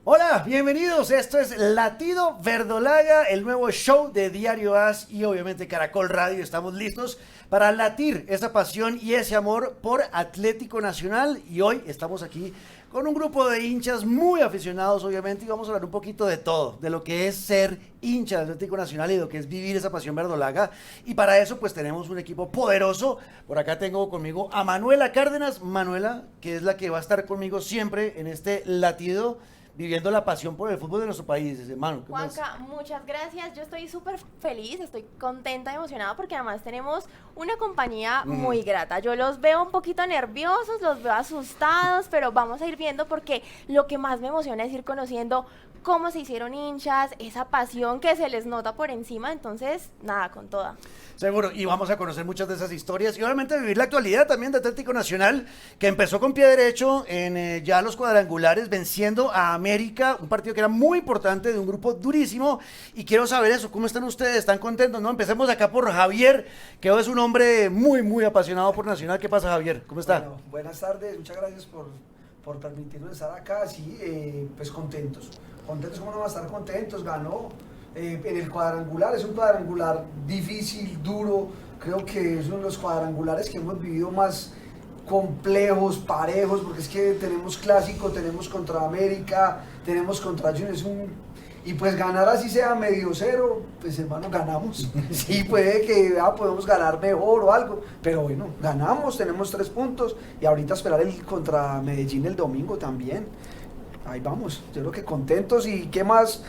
Hola, bienvenidos. Esto es Latido Verdolaga, el nuevo show de Diario AS y obviamente Caracol Radio. Estamos listos para latir esa pasión y ese amor por Atlético Nacional. Y hoy estamos aquí con un grupo de hinchas muy aficionados, obviamente, y vamos a hablar un poquito de todo, de lo que es ser hincha del Atlético Nacional y de lo que es vivir esa pasión verdolaga. Y para eso, pues tenemos un equipo poderoso. Por acá tengo conmigo a Manuela Cárdenas. Manuela, que es la que va a estar conmigo siempre en este latido, viviendo la pasión por el fútbol de nuestro país, hermano. Juanca, muchas gracias. Yo estoy súper feliz, estoy contenta, emocionada porque además tenemos una compañía muy grata. Yo los veo un poquito nerviosos, los veo asustados, pero vamos a ir viendo porque lo que más me emociona es ir conociendo cómo se hicieron hinchas, esa pasión que se les nota por encima. Entonces, nada, con toda. Seguro, y vamos a conocer muchas de esas historias y obviamente vivir la actualidad también de Atlético Nacional, que empezó con pie derecho en ya los cuadrangulares, venciendo a América, un partido que era muy importante, de un grupo durísimo. Y quiero saber eso, ¿cómo están ustedes? ¿Están contentos? No, empecemos acá por Javier, que hoy es un hombre muy apasionado por Nacional. ¿Qué pasa, Javier? ¿Cómo está? Bueno, buenas tardes, muchas gracias por permitirnos estar acá. Sí, pues contentos, ¿cómo no vamos a estar contentos? Ganó en el cuadrangular, es un cuadrangular difícil, duro. Creo que es uno de los cuadrangulares que hemos vivido más complejos, parejos, porque es que tenemos clásico, tenemos contra América, tenemos contra Junior, y pues ganar así sea medio cero, pues hermano, ganamos. Sí, puede que podemos ganar mejor o algo, pero bueno, ganamos, tenemos 3 puntos, y ahorita esperar el contra Medellín el domingo también. Ahí vamos, yo creo que contentos. Y qué más,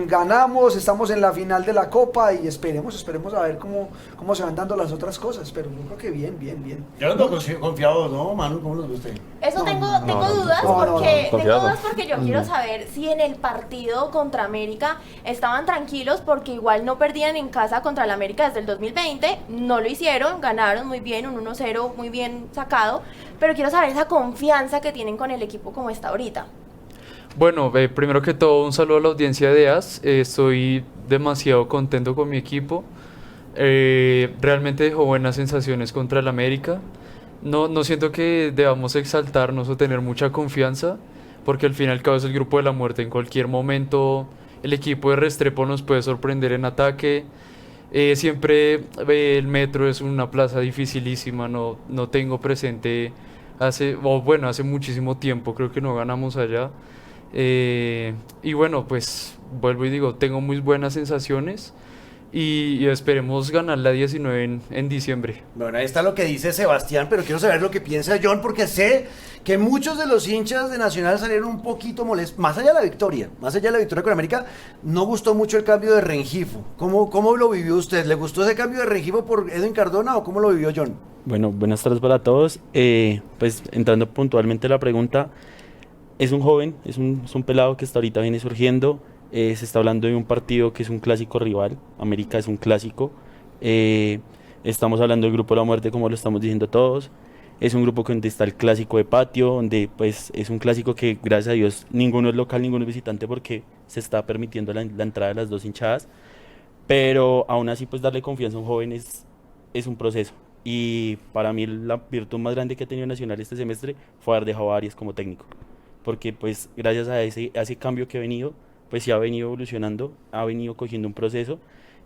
ganamos, estamos en la final de la Copa y esperemos a ver cómo se van dando las otras cosas, pero yo creo que bien. Yo no estoy confiado, ¿no, Manu? ¿Cómo los ve usted? Eso tengo dudas porque yo quiero saber si en el partido contra América estaban tranquilos porque igual no perdían en casa contra el América desde el 2020, no lo hicieron, ganaron muy bien, un 1-0 muy bien sacado, pero quiero saber esa confianza que tienen con el equipo como está ahorita. Bueno, primero que todo un saludo a la audiencia de EAS, estoy demasiado contento con mi equipo, realmente dejó buenas sensaciones contra el América, no siento que debamos exaltarnos o tener mucha confianza, porque al fin y al cabo es el grupo de la muerte, en cualquier momento el equipo de Restrepo nos puede sorprender en ataque, siempre el Metro es una plaza dificilísima, no tengo presente hace muchísimo tiempo, creo que no ganamos allá. Y bueno, pues vuelvo y digo, tengo muy buenas sensaciones y esperemos ganar la 19 en diciembre. Bueno, ahí está lo que dice Sebastián, pero quiero saber lo que piensa John, porque sé que muchos de los hinchas de Nacional salieron un poquito molestos, más allá de la victoria con América. No gustó mucho el cambio de Rengifo. ¿Cómo lo vivió usted? ¿Le gustó ese cambio de Rengifo por Edwin Cardona o cómo lo vivió John? Bueno, buenas tardes para todos. Pues entrando puntualmente a la pregunta, es un joven, es un pelado que hasta ahorita viene surgiendo. Se está hablando de un partido que es un clásico rival. América es un clásico. Estamos hablando del grupo de la muerte, como lo estamos diciendo todos. Es un grupo donde está el clásico de patio, donde pues es un clásico que gracias a Dios ninguno es local, ninguno es visitante, porque se está permitiendo la entrada de las dos hinchadas. Pero aún así, pues darle confianza a un joven es un proceso. Y para mí la virtud más grande que ha tenido Nacional este semestre fue haber dejado a Arias como técnico, porque pues gracias a ese cambio que ha venido, pues sí ha venido evolucionando, ha venido cogiendo un proceso,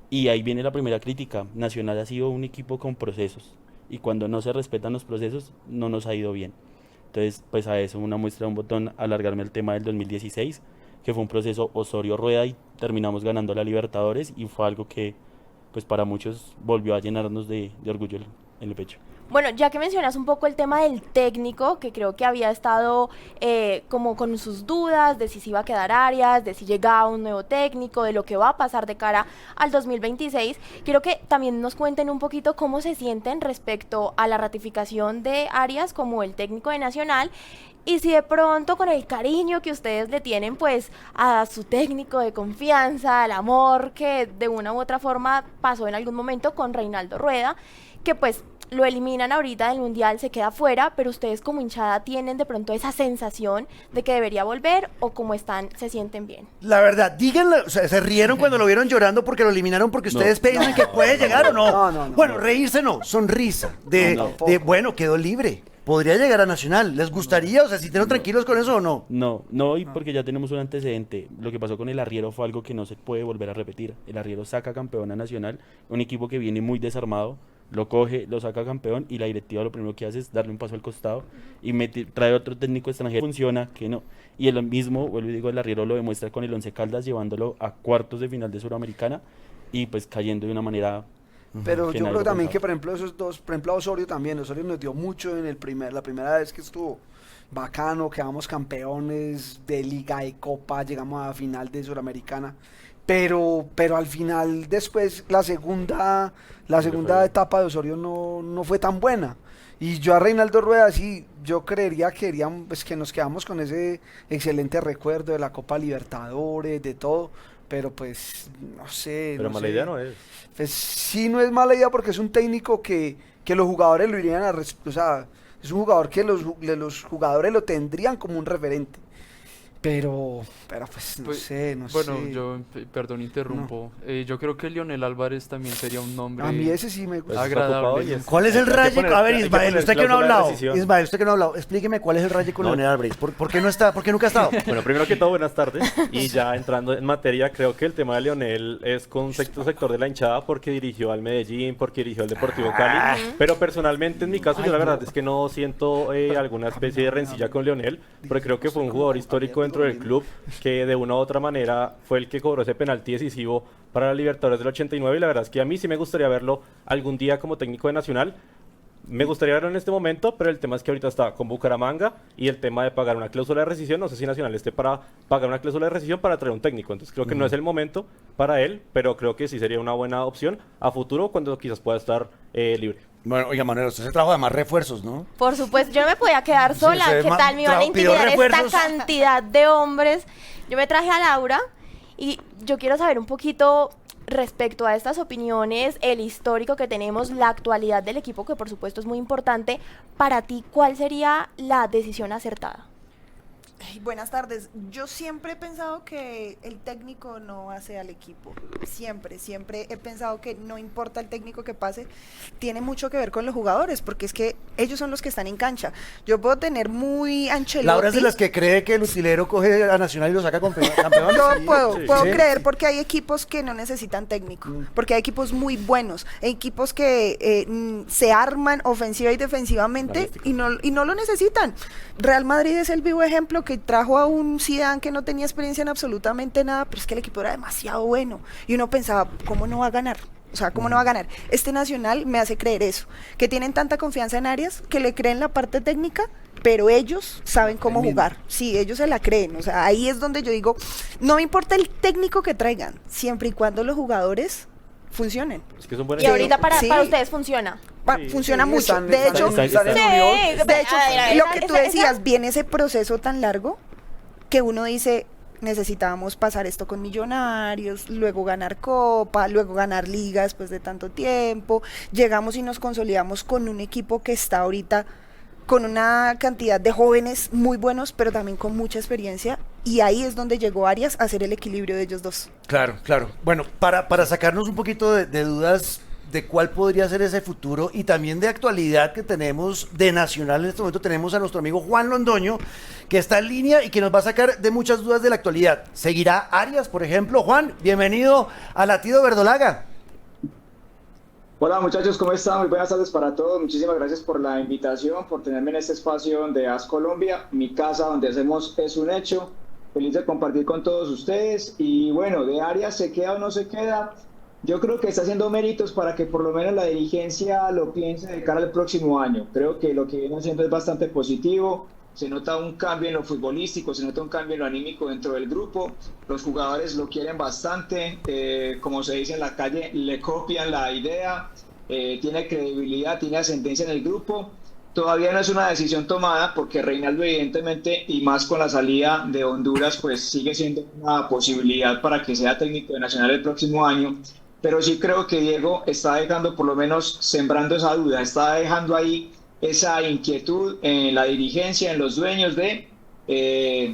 y ahí viene la primera crítica. Nacional ha sido un equipo con procesos, y cuando no se respetan los procesos no nos ha ido bien. Entonces pues a eso una muestra de un botón, alargarme el tema del 2016, que fue un proceso Osorio-Rueda y terminamos ganando la Libertadores, y fue algo que pues para muchos volvió a llenarnos de orgullo en el pecho. Bueno, ya que mencionas un poco el tema del técnico, que creo que había estado como con sus dudas de si se iba a quedar Arias, de si llegaba un nuevo técnico, de lo que va a pasar de cara al 2026, quiero que también nos cuenten un poquito cómo se sienten respecto a la ratificación de Arias como el técnico de Nacional, y si de pronto con el cariño que ustedes le tienen pues a su técnico de confianza, al amor que de una u otra forma pasó en algún momento con Reinaldo Rueda, que pues lo eliminan ahorita del Mundial, se queda fuera, pero ustedes como hinchada tienen de pronto esa sensación de que debería volver, o como están, se sienten bien. La verdad, díganlo, o sea, se rieron cuando lo vieron llorando porque lo eliminaron, porque ustedes piensan que puede llegar o no. No. Bueno, reírse no, sonrisa, bueno, quedó libre. podría llegar a Nacional. ¿Les gustaría? O sea, si tienen tranquilos con eso o no. No, y porque ya tenemos un antecedente. Lo que pasó con el Arriero fue algo que no se puede volver a repetir. El Arriero saca campeón a Nacional, un equipo que viene muy desarmado, lo coge, lo saca campeón y la directiva lo primero que hace es darle un paso al costado y trae otro técnico extranjero. Funciona, que no. Y el mismo, vuelvo y digo, el Arriero lo demuestra con el Once Caldas, llevándolo a cuartos de final de Suramericana y pues cayendo de una manera... Pero que yo nadie creo lo también pensaba. que, por ejemplo, esos dos, por ejemplo, a Osorio también, Osorio nos dio mucho en la primera vez que estuvo bacano, quedamos campeones de Liga y Copa, llegamos a final de Suramericana, pero al final después la segunda etapa de Osorio no fue tan buena. Y yo a Reinaldo Rueda sí, yo creería que pues, que nos quedamos con ese excelente recuerdo de la Copa Libertadores, de todo, pero pues no sé. Pero no mala sé. idea no es. Pues sí, no es mala idea porque es un técnico que los jugadores lo irían o sea, es un jugador que los jugadores lo tendrían como un referente. Pero pues no Pues, sé. Bueno, perdón, interrumpo. Yo creo que Lionel Álvarez también sería un nombre A mí ese sí me Pues gusta. está ocupado agradable. y es- ¿Cuál es el hay que raye? poner- A ver, hay que Ismael, poner usted que no ha cláusula de hablado. rescisión. Ismael, usted que no ha hablado. Explíqueme cuál es el raye con No. Leonel Álvarez. ¿Por qué no está? ¿Por qué nunca ha estado? Bueno, primero que todo, buenas tardes. Y ya entrando en materia, creo que el tema de Leonel es con un sector de la hinchada porque dirigió al Medellín, porque dirigió al Deportivo Cali. Pero personalmente, en mi caso, yo la verdad es que no siento alguna especie de rencilla con Leonel, porque creo que fue un jugador histórico dentro del club que de una u otra manera fue el que cobró ese penalti decisivo para la Libertadores del 89 y la verdad es que a mí sí me gustaría verlo algún día como técnico de Nacional. Me gustaría verlo en este momento, pero el tema es que ahorita está con Bucaramanga y el tema de pagar una cláusula de rescisión, no sé si Nacional esté para pagar una cláusula de rescisión para traer un técnico, entonces creo que no es el momento para él, pero creo que sí sería una buena opción a futuro cuando quizás pueda estar libre. Bueno, oiga, Manuel, usted se trajo de más refuerzos, ¿no? Por supuesto, yo no me podía quedar sola. usted ¿Qué tal me iban a pidió intimidar esta refuerzos. cantidad de hombres? Yo me traje a Laura y yo quiero saber un poquito respecto a estas opiniones, el histórico que tenemos, la actualidad del equipo, que por supuesto es muy importante. Para ti, ¿cuál sería la decisión acertada? Ay, buenas tardes. Yo siempre he pensado que el técnico no hace al equipo. Siempre he pensado que no importa el técnico que pase, tiene mucho que ver con los jugadores, porque es que ellos son los que están en cancha. Yo puedo tener muy Ancelotti. Laura es de las que cree que el utilero coge a Nacional y lo saca campeón. Yo Sí. puedo Sí. creer porque hay equipos que no necesitan técnico, porque hay equipos muy buenos, hay equipos que se arman ofensiva y defensivamente y no lo necesitan. Real Madrid es el vivo ejemplo que trajo a un Zidane que no tenía experiencia en absolutamente nada, pero es que el equipo era demasiado bueno y uno pensaba, ¿cómo no va a ganar? O sea, ¿cómo no va a ganar? Este Nacional me hace creer eso, que tienen tanta confianza en Arias, que le creen la parte técnica, pero ellos saben cómo jugar. Sí, ellos se la creen. O sea, ahí es donde yo digo, no me importa el técnico que traigan, siempre y cuando los jugadores funcionen. Es que son buenas Y ahorita Sí. para ustedes funciona. Funciona Sí, mucho. están- De están hecho, en- están en Sí, unión. de hecho, a ver, lo esa- que tú esa- decías, viene ese proceso tan largo que uno dice, necesitábamos pasar esto con Millonarios, luego ganar Copa, luego ganar Liga después de tanto tiempo, llegamos y nos consolidamos con un equipo que está ahorita con una cantidad de jóvenes muy buenos, pero también con mucha experiencia, y ahí es donde llegó Arias a hacer el equilibrio de ellos dos. Claro, claro. Bueno, para sacarnos un poquito de dudas de cuál podría ser ese futuro y también de actualidad que tenemos de Nacional, en este momento tenemos a nuestro amigo Juan Londoño, que está en línea y que nos va a sacar de muchas dudas de la actualidad. ¿Seguirá Arias, por ejemplo? Juan, bienvenido a Latido Verdolaga. Hola muchachos, ¿cómo están? Muy buenas tardes para todos. Muchísimas gracias por la invitación, por tenerme en este espacio de AS Colombia, mi casa donde hacemos Es un Hecho. Feliz de compartir con todos ustedes. Y bueno, de Arias se queda o no se queda. Yo creo que está haciendo méritos para que por lo menos la dirigencia lo piense de cara al próximo año. Creo que lo que viene haciendo es bastante positivo. Se nota un cambio en lo futbolístico, se nota un cambio en lo anímico dentro del grupo. Los jugadores lo quieren bastante, como se dice en la calle, le copian la idea, tiene credibilidad, tiene ascendencia en el grupo. Todavía no es una decisión tomada porque Reinaldo evidentemente, y más con la salida de Honduras, pues sigue siendo una posibilidad para que sea técnico de Nacional el próximo año. Pero sí creo que Diego está dejando, por lo menos sembrando esa duda, está dejando ahí esa inquietud en la dirigencia, en los dueños de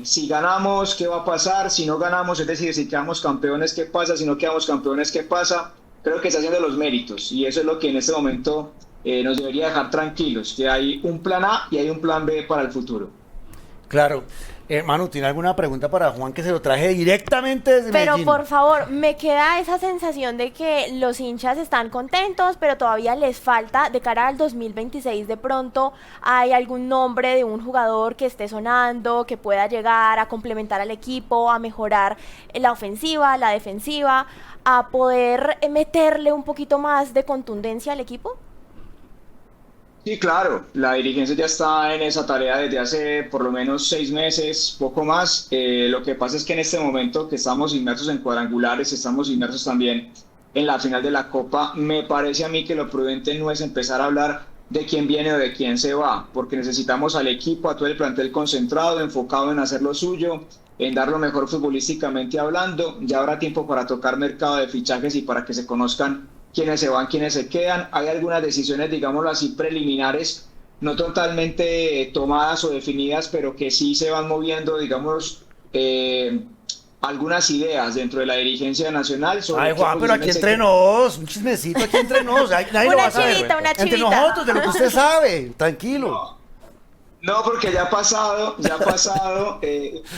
si ganamos, ¿qué va a pasar? Si no ganamos, es decir, si quedamos campeones, ¿qué pasa? Si no quedamos campeones, ¿qué pasa? Creo que está haciendo los méritos y eso es lo que en este momento nos debería dejar tranquilos, que hay un plan A y hay un plan B para el futuro. Claro. Manu, ¿tiene alguna pregunta para Juan, que se lo traje directamente desde Pero Medellín? por favor, me queda esa sensación de que los hinchas están contentos, pero todavía les falta, de cara al 2026, de pronto hay algún nombre de un jugador que esté sonando, que pueda llegar a complementar al equipo, a mejorar la ofensiva, la defensiva, a poder meterle un poquito más de contundencia al equipo. Sí, claro, la dirigencia ya está en esa tarea desde hace por lo menos 6 meses, poco más. Lo que pasa es que en este momento que estamos inmersos en cuadrangulares, estamos inmersos también en la final de la Copa, me parece a mí que lo prudente no es empezar a hablar de quién viene o de quién se va, porque necesitamos al equipo, a todo el plantel concentrado, enfocado en hacer lo suyo, en dar lo mejor futbolísticamente hablando. Ya habrá tiempo para tocar mercado de fichajes y para que se conozcan quiénes se van, quiénes se quedan. Hay algunas decisiones, digámoslo así, preliminares, no totalmente tomadas o definidas, pero que sí se van moviendo, digamos, algunas ideas dentro de la dirigencia nacional. Ay, Juan, pero aquí entre nos, un chismecito aquí entre nos, nadie lo va a saber. Una Entre chivita. nosotros, de lo que usted sabe, tranquilo. No, porque ya ha pasado,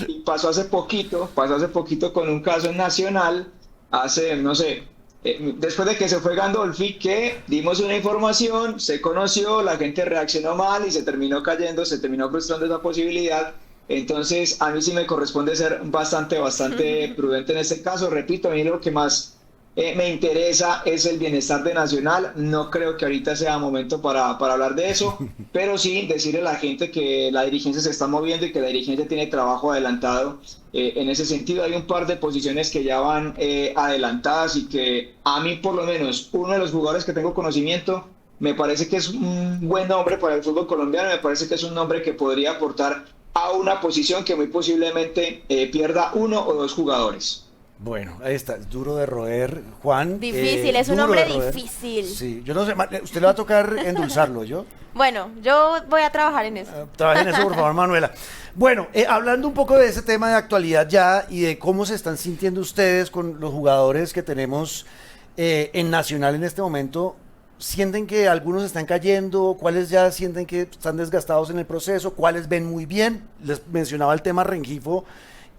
y pasó hace poquito con un caso en Nacional, hace, no sé, después de que se fue Gandolfi, que dimos una información, se conoció, la gente reaccionó mal y se terminó cayendo, se terminó frustrando esa posibilidad. Entonces, a mí sí me corresponde ser bastante prudente en este caso. Repito, a mí lo que más me interesa es el bienestar de Nacional. No creo que ahorita sea momento para hablar de eso, pero sí decirle a la gente que la dirigencia se está moviendo y que la dirigencia tiene trabajo adelantado. En ese sentido, hay un par de posiciones que ya van adelantadas y que a mí, por lo menos, uno de los jugadores que tengo conocimiento, me parece que es un buen nombre para el fútbol colombiano, me parece que es un nombre que podría aportar a una posición que muy posiblemente pierda 1 o 2 jugadores. Bueno, ahí está, es duro de roer, Juan. Difícil, es un duro hombre de roer. difícil. Sí, yo no sé, usted le va a tocar endulzarlo, ¿yo? Bueno, yo voy a trabajar en eso. Trabajen en eso, por favor, Manuela. Bueno, hablando un poco de ese tema de actualidad ya y de cómo se están sintiendo ustedes con los jugadores que tenemos en Nacional en este momento, ¿sienten que algunos están cayendo? ¿Cuáles ya sienten que están desgastados en el proceso? ¿Cuáles ven muy bien? Les mencionaba el tema Rengifo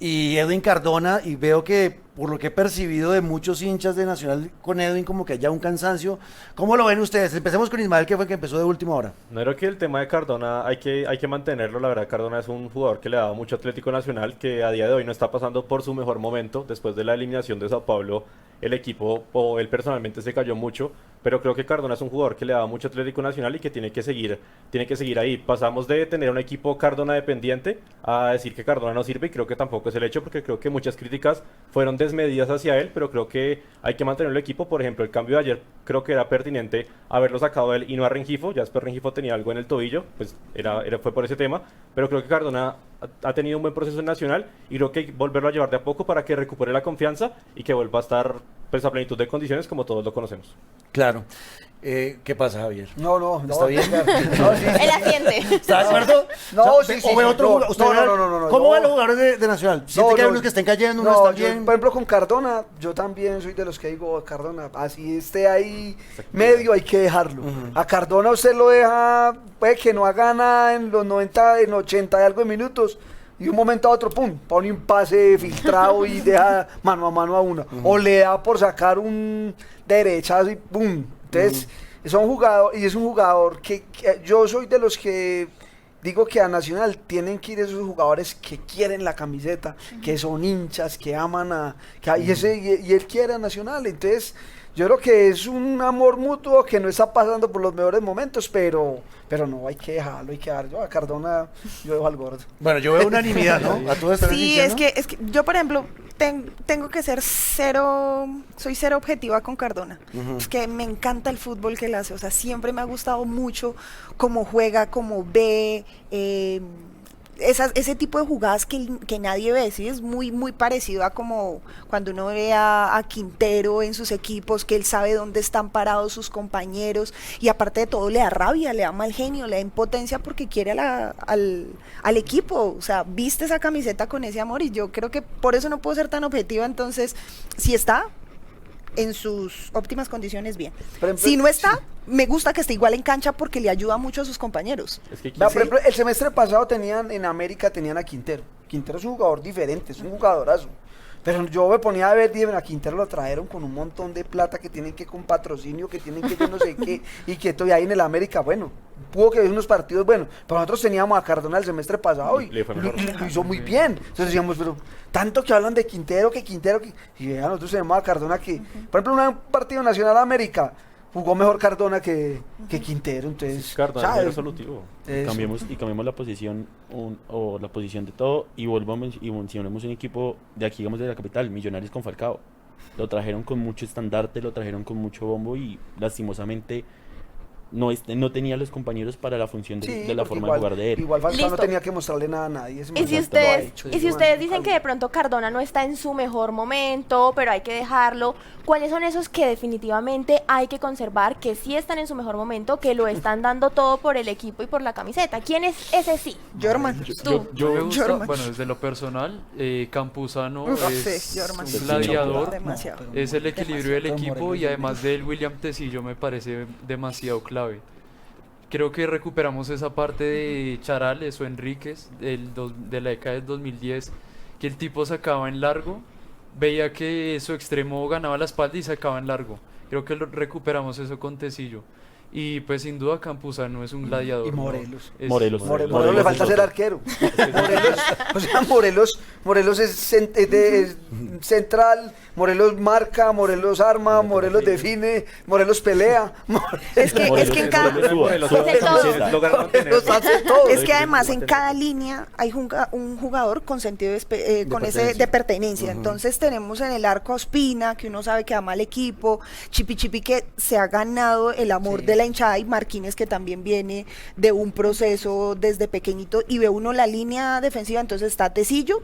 y Edwin Cardona, y veo que por lo que he percibido de muchos hinchas de Nacional con Edwin, como que haya un cansancio. ¿Cómo lo ven ustedes? Empecemos con Ismael, que fue el que empezó de última hora. No, creo que el tema de Cardona hay que mantenerlo. La verdad, Cardona es un jugador que le ha dado mucho Atlético Nacional, que a día de hoy no está pasando por su mejor momento. Después de la eliminación de Sao Paulo, el equipo, o él personalmente, se cayó mucho, pero creo que Cardona es un jugador que le da mucho Atlético Nacional y que tiene que seguir ahí. Pasamos de tener un equipo Cardona dependiente a decir que Cardona no sirve, y creo que tampoco es el hecho, porque creo que muchas críticas fueron desmedidas hacia él, pero creo que hay que mantener el equipo. Por ejemplo, el cambio de ayer creo que era pertinente haberlo sacado de él y no a Rengifo. Ya después Rengifo tenía algo en el tobillo, pues fue por ese tema, pero creo que Cardona ha tenido un buen proceso en Nacional y creo que hay que volverlo a llevar de a poco para que recupere la confianza y que vuelva a estar, pues, a plenitud de condiciones como todos lo conocemos. Claro. ¿Qué pasa, Javier? No. ¿Está bien? No, sí. El asiente. ¿Está de acuerdo? No, O sea, sí, sí, ¿o ve sí, otro no, jugador? ¿Usted ve- no, ¿Cómo no. ven los jugadores de Nacional? ¿Siente que hay unos que estén cayendo, unos están yo, bien? por ejemplo, con Cardona, yo también soy de los que digo, Cardona, así esté ahí medio, hay que dejarlo. A Cardona usted lo deja, puede que no haga nada en los 90, en 80 y algo de minutos, y un momento a otro, pum, pone un pase filtrado y deja mano a mano a uno. O le da por sacar un derechazo y pum. Entonces, es un jugador que yo soy de los que digo que a Nacional tienen que ir esos jugadores que quieren la camiseta, que son hinchas, que aman y él quiere a Nacional. Entonces, yo creo que es un amor mutuo que no está pasando por los mejores momentos, pero no, hay que dejarlo, hay que dar. Yo a Cardona, yo dejo al gordo. Bueno, yo veo unanimidad, ¿no? A todos están Sí, diciendo. es que yo, por ejemplo, tengo que ser soy cero objetiva con Cardona. Es que me encanta el fútbol que él hace, o sea, siempre me ha gustado mucho cómo juega, cómo ve, ese tipo de jugadas que nadie ve, ¿sí? Es muy, muy parecido a como cuando uno ve a Quintero en sus equipos, que él sabe dónde están parados sus compañeros, y aparte de todo le da rabia, le da mal genio, le da impotencia porque quiere al equipo, o sea, viste esa camiseta con ese amor, y yo creo que por eso no puedo ser tan objetiva. Entonces, si está, en sus óptimas condiciones, bien. Por ejemplo, Si no está, me gusta que esté igual en cancha porque le ayuda mucho a sus compañeros. Es que Vea, por ejemplo, el semestre pasado en América tenían a Quintero. Quintero es un jugador diferente, es un jugadorazo. Pero yo me ponía a ver, dije, a Quintero lo trajeron con un montón de plata que tienen que con patrocinio, que tienen que yo no sé qué, y que todavía ahí en el América, bueno, pudo que ver unos partidos buenos, pero nosotros teníamos a Cardona el semestre pasado y Le fue mejor. lo hizo muy bien. Entonces decíamos, pero tanto que hablan de Quintero, y vean, nosotros tenemos a Cardona que, por ejemplo, un partido Nacional América, jugó mejor Cardona que Quintero, entonces, Cardona es ¿sabes? resolutivo. Eso. Cambiemos la posición o la posición de todo y volvamos y mencionemos un equipo de aquí, digamos, de la capital, Millonarios con Falcao. Lo trajeron con mucho estandarte, lo trajeron con mucho bombo y lastimosamente no tenía los compañeros para la función de la porque forma de jugar de él. Igual Falcao no Listo. tenía que mostrarle nada a nadie. ese Y si man ustedes, lo ha hecho, y si ese ustedes man, dicen que de pronto Cardona no está en su mejor momento, pero hay que dejarlo, ¿cuáles son esos que definitivamente hay que conservar, que sí están en su mejor momento, que lo están dando todo por el equipo y por la camiseta? ¿Quién es ese sí? Jorman. Tú. Yo me gusta, Jorman. bueno, desde lo personal, Campuzano Uf, es sí, Jorman. un gladiador, Demasiado. es el equilibrio del Demasiado. equipo y además del William Tecillo me parece demasiado clave. Creo que recuperamos esa parte de Charales o Enríquez de la década del 2010, que el tipo sacaba en largo, veía que su extremo ganaba la espalda y sacaba en largo. Creo que recuperamos eso con Tecillo. Y pues sin duda Campuzano es un gladiador. Y ¿no? Morelos. Morelos. Morelos le falta ser arquero. Morelos es central, Morelos marca, Morelos arma, Morelos define, Morelos pelea. Es que en cada... Morelos Es de todo. lograron mantener- Morelos hace todo. Es que además en cada línea hay un jugador con sentido con ese de pertenencia. Entonces tenemos en el arco a Ospina, que uno sabe que ama al equipo, Chipi que se ha ganado el amor de la hinchada, y Marquínez, que también viene de un proceso desde pequeñito, y ve uno la línea defensiva, entonces está Tecillo,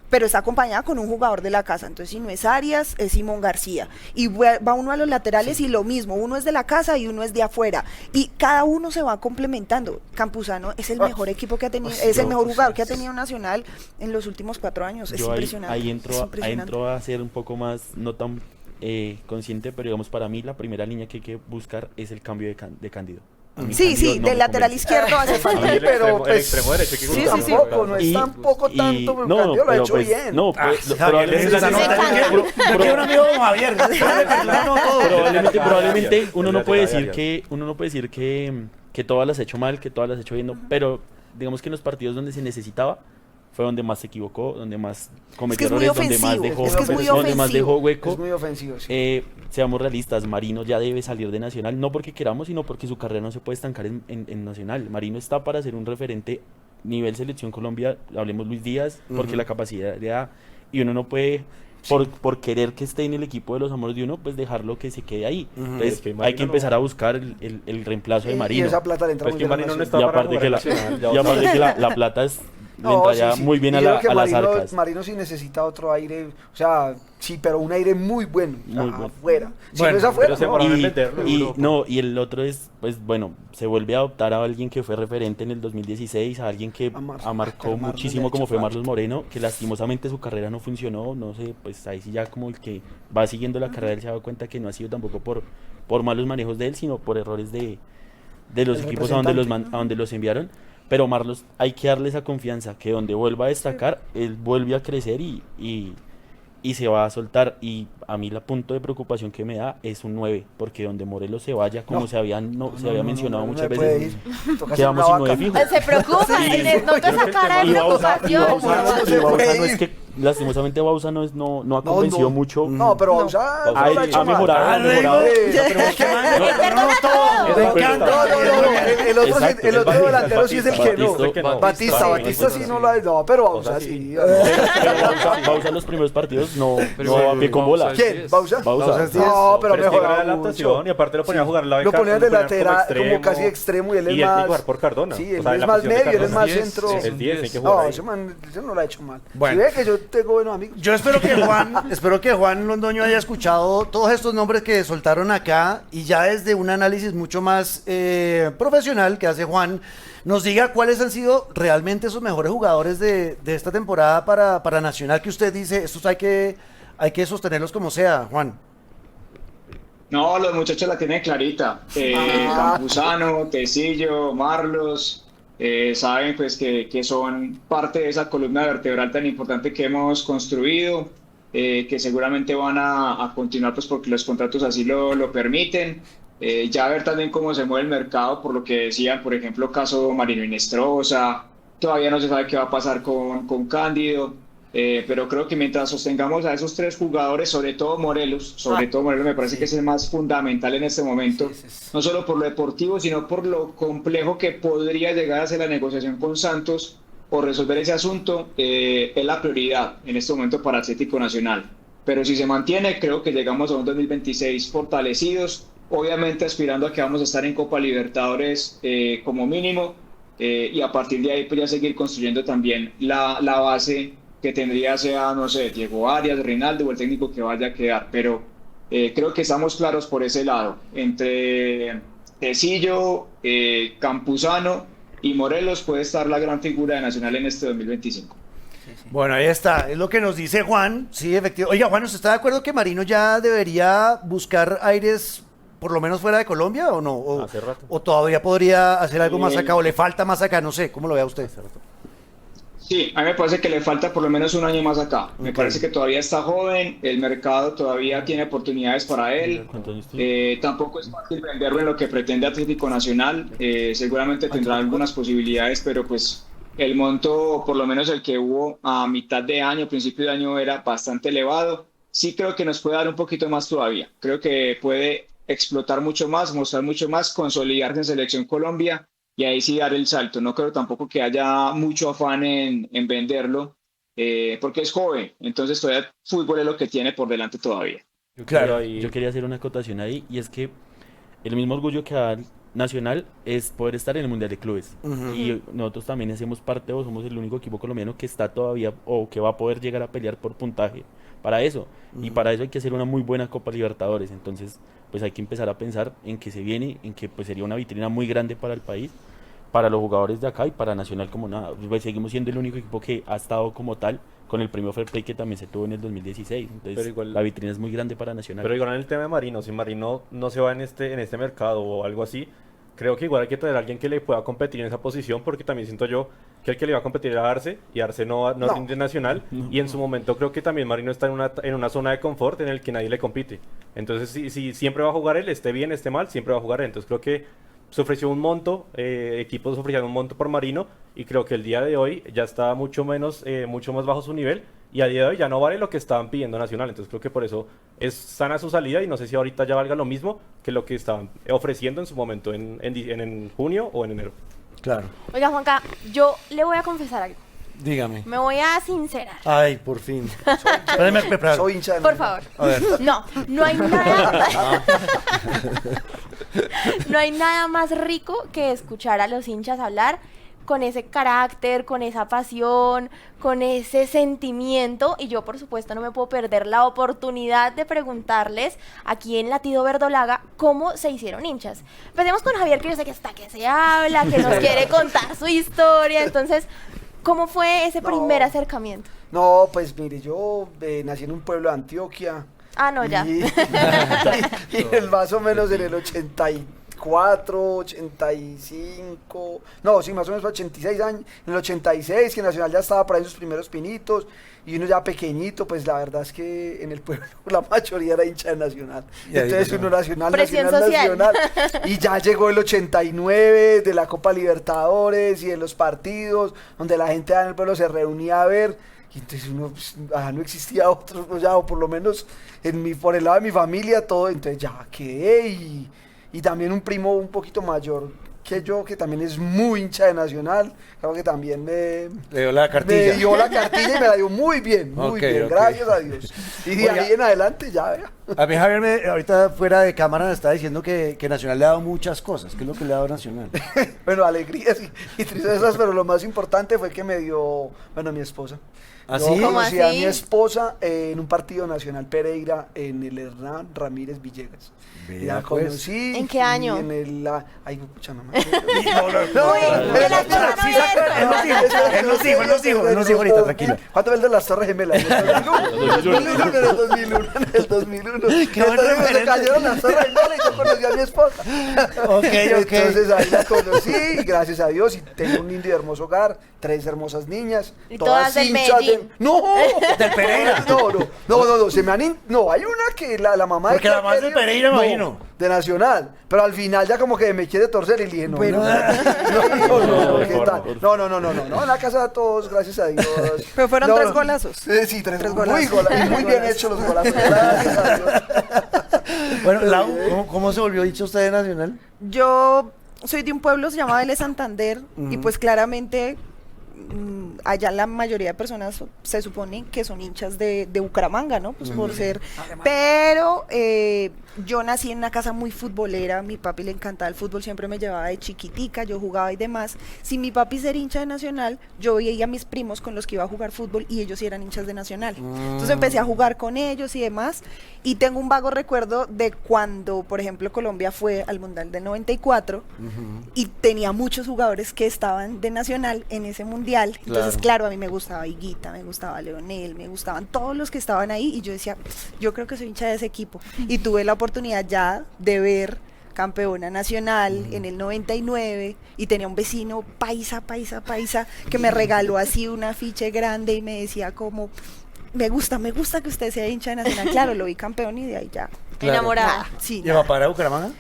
pero está acompañada con un jugador de la casa. Entonces, si no es Arias, es Simón García. Y va uno a los laterales y lo mismo, uno es de la casa y uno es de afuera. Y cada uno se va complementando. Campuzano es el mejor equipo que ha tenido, es el mejor jugador que ha tenido Nacional en los últimos 4 años. Es Yo impresionante. ahí es entro impresionante. a ser un poco más, no tan consciente, pero digamos para mí la primera línea que hay que buscar es el cambio de Cándido. A mí Sí, Cándido sí, no del me lateral convence. izquierdo hace Y falta. el pero, extremo, pues, el extremo derecho que Sí, gusta. tampoco, no es Y- tampoco y- tanto, pero no, Cándido lo ha pero hecho pues, bien. no, probablemente, esa nota, yo quiero un amigo como Javier. probablemente uno no puede decir Lateral. que todas las ha hecho mal, que todas las ha hecho bien, no, pero digamos que en los partidos donde se necesitaba fue donde más se equivocó, donde más cometió es muy errores, donde más ofensivo, dejó, es que es muy donde más ofensivo. dejó hueco. Es muy ofensivo, sí. Seamos realistas, Marino ya debe salir de Nacional, no porque queramos, sino porque su carrera no se puede estancar en Nacional. Marino está para ser un referente nivel Selección Colombia, hablemos Luis Díaz, porque la capacidad le da, y uno no puede, por querer que esté en el equipo de los amores de uno, pues dejarlo que se quede ahí. Entonces Es que hay Marino que empezar no- a buscar el reemplazo de Y Marino. esa plata le entra Pues muy que bien a Marino no Nacional. está Y para aparte jugar que en la, Nacional, ya y otra aparte vez. que la plata le No, entra ya sí, sí. muy bien Y a, yo creo que a las Marino, arcas. Marino sí necesita otro aire, o sea, sí, pero un aire muy bueno, o sea, Muy bueno. afuera. Si Bueno, no es afuera, pero se no. Para Y, meterlo en y Europa. no, y el otro es, pues bueno, se vuelve a adoptar a alguien que fue referente en el 2016, a alguien que marcó pero Marlon le ha muchísimo como hecho fue falta. Marlos Moreno, que lastimosamente su carrera no funcionó, no sé, pues ahí sí ya como el que va siguiendo la carrera él se ha dado cuenta que no ha sido tampoco por malos manejos de él, sino por errores de los El equipos a donde los enviaron. Pero Marlos hay que darle esa confianza, que donde vuelva a destacar, él vuelve a crecer y se va a soltar. Y a mí la punto de preocupación que me da es un 9, porque donde Morelos se vaya, como No. se había mencionado no muchas se puede veces, ir. Toca hacer quedamos una sin 9 vaca. fijo. Se preocupa, Sí. les noto esa cara de Y Bausa preocupación. no se no puede es ir. que lastimosamente Bausa no ha convencido no. mucho. No, pero Bausa Ha, no lo ha hecho ha mal. mejorado, ha mejorado. El otro, Exacto. el otro delantero sí es el que no. Batista, Batista sí no lo ha hecho. No, pero Bausa Bausa sí. Pero Bausa en los primeros partidos no a pie con bola. ¿Quién? ¿Bausa? Bausa. No, pero es que era mejorado adaptación mucho. y aparte lo ponían a jugar al lado Lo ponían de como lateral, como extremo, casi extremo, y él es y él tiene más... que jugar por Cardona. Sí, O él sea, en es la más posición de medio, él es Cardona. más 10, centro. sí, Es 10, hay que No, jugar ahí. ese no lo ha hecho mal. Bueno. Si ve que yo tengo buenos amigos. Yo espero que Juan Londoño haya escuchado todos estos nombres que soltaron acá y ya desde un análisis mucho más profesional que hace Juan, nos diga cuáles han sido realmente esos mejores jugadores de esta temporada para Nacional, que usted dice, estos hay que sostenerlos como sea, Juan. No, los muchachos la tienen clarita. Campuzano, Tecillo, Marlos, saben pues que son parte de esa columna vertebral tan importante que hemos construido, que seguramente van a continuar pues porque los contratos así lo permiten. Ya ver también cómo se mueve el mercado, por lo que decían, por ejemplo, caso Marino Inestrosa, todavía no se sabe qué va a pasar con Cándido. Pero creo que mientras sostengamos a esos tres jugadores, sobre todo Morelos me parece que es el más fundamental en este momento, no solo por lo deportivo, sino por lo complejo que podría llegar a ser la negociación con Santos o resolver ese asunto, es la prioridad en este momento para Atlético Nacional. Pero si se mantiene, creo que llegamos a un 2026 fortalecidos, obviamente aspirando a que vamos a estar en Copa Libertadores como mínimo, y a partir de ahí pues ya seguir construyendo también la base que tendría sea, no sé, Diego Arias, Reinaldo o el técnico que vaya a quedar, pero creo que estamos claros por ese lado, entre Tecillo, Campuzano y Morelos puede estar la gran figura de Nacional en este 2025. Bueno, ahí está, es lo que nos dice Juan, sí, efectivamente. Oiga, Juan, ¿usted está de acuerdo que Marino ya debería buscar aires por lo menos fuera de Colombia o no? Hace rato. ¿O todavía podría hacer algo más acá o le falta más acá? No sé, ¿cómo lo ve usted? Sí, a mí me parece que le falta por lo menos un año más acá. Me parece que todavía está joven, el mercado todavía tiene oportunidades para él. Tampoco es fácil venderlo en lo que pretende Atlético Nacional. Seguramente tendrá algunas posibilidades, pero pues el monto, por lo menos el que hubo a mitad de año, principio de año, era bastante elevado. Sí creo que nos puede dar un poquito más todavía. Creo que puede explotar mucho más, mostrar mucho más, consolidarse en Selección Colombia. Y ahí sí dar el salto. No creo tampoco que haya mucho afán en venderlo, porque es joven, entonces todavía el fútbol es lo que tiene por delante todavía. Claro, yo quería hacer una acotación ahí, y es que el mismo orgullo que da Nacional es poder estar en el Mundial de Clubes. Y nosotros también hacemos parte, o somos el único equipo colombiano que está todavía, o que va a poder llegar a pelear por puntaje para eso. Y para eso hay que hacer una muy buena Copa Libertadores. Entonces, pues hay que empezar a pensar en que se viene, en que pues sería una vitrina muy grande para el país, para los jugadores de acá y para Nacional como nada. Pues seguimos siendo el único equipo que ha estado como tal con el premio Fair Play que también se tuvo en el 2016. Entonces pero igual, la vitrina es muy grande para Nacional. Pero igual en el tema de Marino, si Marino no se va en este mercado o algo así, creo que igual hay que traer a alguien que le pueda competir en esa posición, porque también siento yo que el que le va a competir era Arce, y Arce no rinde Nacional, y en su momento creo que también Marino está en una zona de confort en el que nadie le compite. Entonces si siempre va a jugar él, esté bien, esté mal, siempre va a jugar él. Entonces creo que se ofreció un monto, equipos ofrecieron un monto por Marino, y creo que el día de hoy ya está mucho más bajo su nivel, y a día de hoy ya no vale lo que estaban pidiendo Nacional. Entonces creo que por eso es sana su salida, y no sé si ahorita ya valga lo mismo que lo que estaban ofreciendo en su momento en junio o en enero. Claro. Oiga, Juanca, yo le voy a confesar algo. Dígame. Me voy a sincerar. Ay, por fin. Soy hincha de Por Nacional. favor. A ver. No hay nada. No hay nada más rico que escuchar a los hinchas hablar con ese carácter, con esa pasión, con ese sentimiento, y yo por supuesto no me puedo perder la oportunidad de preguntarles aquí en Latido Verdolaga cómo se hicieron hinchas. Empecemos con Javier, que yo sé que está que se habla, que nos quiere contar su historia. Entonces, ¿cómo fue ese primer acercamiento? No, pues mire, yo nací en un pueblo de Antioquia. Ah, no, ya. Y más o menos en el 84, 85, no, sí, más o menos 86 años, en el 86, que Nacional ya estaba por ahí en sus primeros pinitos, y uno ya pequeñito, pues la verdad es que en el pueblo la mayoría era hincha de Nacional. Entonces uno Nacional, Presión Nacional, social. Nacional. Y ya llegó el 89 de la Copa Libertadores y de los partidos, donde la gente en el pueblo se reunía a ver. Y entonces uno, pues, no existía otro, pues, ya, o por lo menos por el lado de mi familia, todo. Entonces ya quedé, y también un primo un poquito mayor que yo, que también es muy hincha de Nacional, creo que también le dio la cartilla. Me dio la cartilla y me la dio muy bien, gracias a Dios. Y de ahí en adelante ya, vea. A mí Javier, ahorita fuera de cámara, me estaba diciendo que Nacional le ha dado muchas cosas. ¿Qué es lo que le ha dado Nacional? Bueno, alegrías y tristezas, pero lo más importante fue que me dio, mi esposa. ¿Ah, Yo sí? conocí ¿Cómo a así? mi esposa en un partido Nacional Pereira en el Hernán Ramírez Villegas. Vea, La pues. conocí. ¿En qué año? En el... ay, pucha, no me Uy, de las cosas no Él nos dijo ahorita, tranquila. ¿Cuánto ves de las Torres Gemelas? En el 2001. Qué buen Entonces se referente. cayeron las Torres Gemelas y yo conocí a mi esposa. Ok. Entonces ahí la conocí y gracias a Dios y tengo un lindo y hermoso hogar, 3 hermosas niñas, ¿Y todas del hinchas Medellín? ¡No! Del Pereira. No, se me han no, hay una que la mamá Porque la mamá es del Pereira, no, imagino. de Nacional, pero al final ya como que me quiere torcer y le dije, no, Bueno. ¿qué tal? No, en la casa de todos, gracias a Dios. Pero fueron No, 3 no. golazos. Sí, 3 Tres golazos. golazos. Muy bien hechos los golazos, gracias a Dios. Bueno, Lau, ¿cómo se volvió dicho usted de Nacional? Yo soy de un pueblo, se llama Vélez Santander, y pues claramente allá la mayoría de personas se supone que son hinchas de Bucaramanga, ¿no? Pues por ser... Pero yo nací en una casa muy futbolera, mi papi le encantaba el fútbol, siempre me llevaba de chiquitica, yo jugaba y demás. Sin mi papi ser hincha de Nacional, yo veía a mis primos con los que iba a jugar fútbol y ellos sí eran hinchas de Nacional. Entonces empecé a jugar con ellos y demás, y tengo un vago recuerdo de cuando, por ejemplo, Colombia fue al Mundial del 94 y tenía muchos jugadores que estaban de Nacional en ese Mundial. Entonces, claro, a mí me gustaba Higuita, me gustaba Leonel, me gustaban todos los que estaban ahí y yo decía, yo creo que soy hincha de ese equipo. Y tuve la oportunidad ya de ver campeona nacional en el 99 y tenía un vecino paisa que me regaló así un afiche grande y me decía como, me gusta que usted sea hincha de Nacional. Claro, lo vi campeón y de ahí ya. Claro. Enamorada. Sí, ¿Y papá era de Bucaramanga?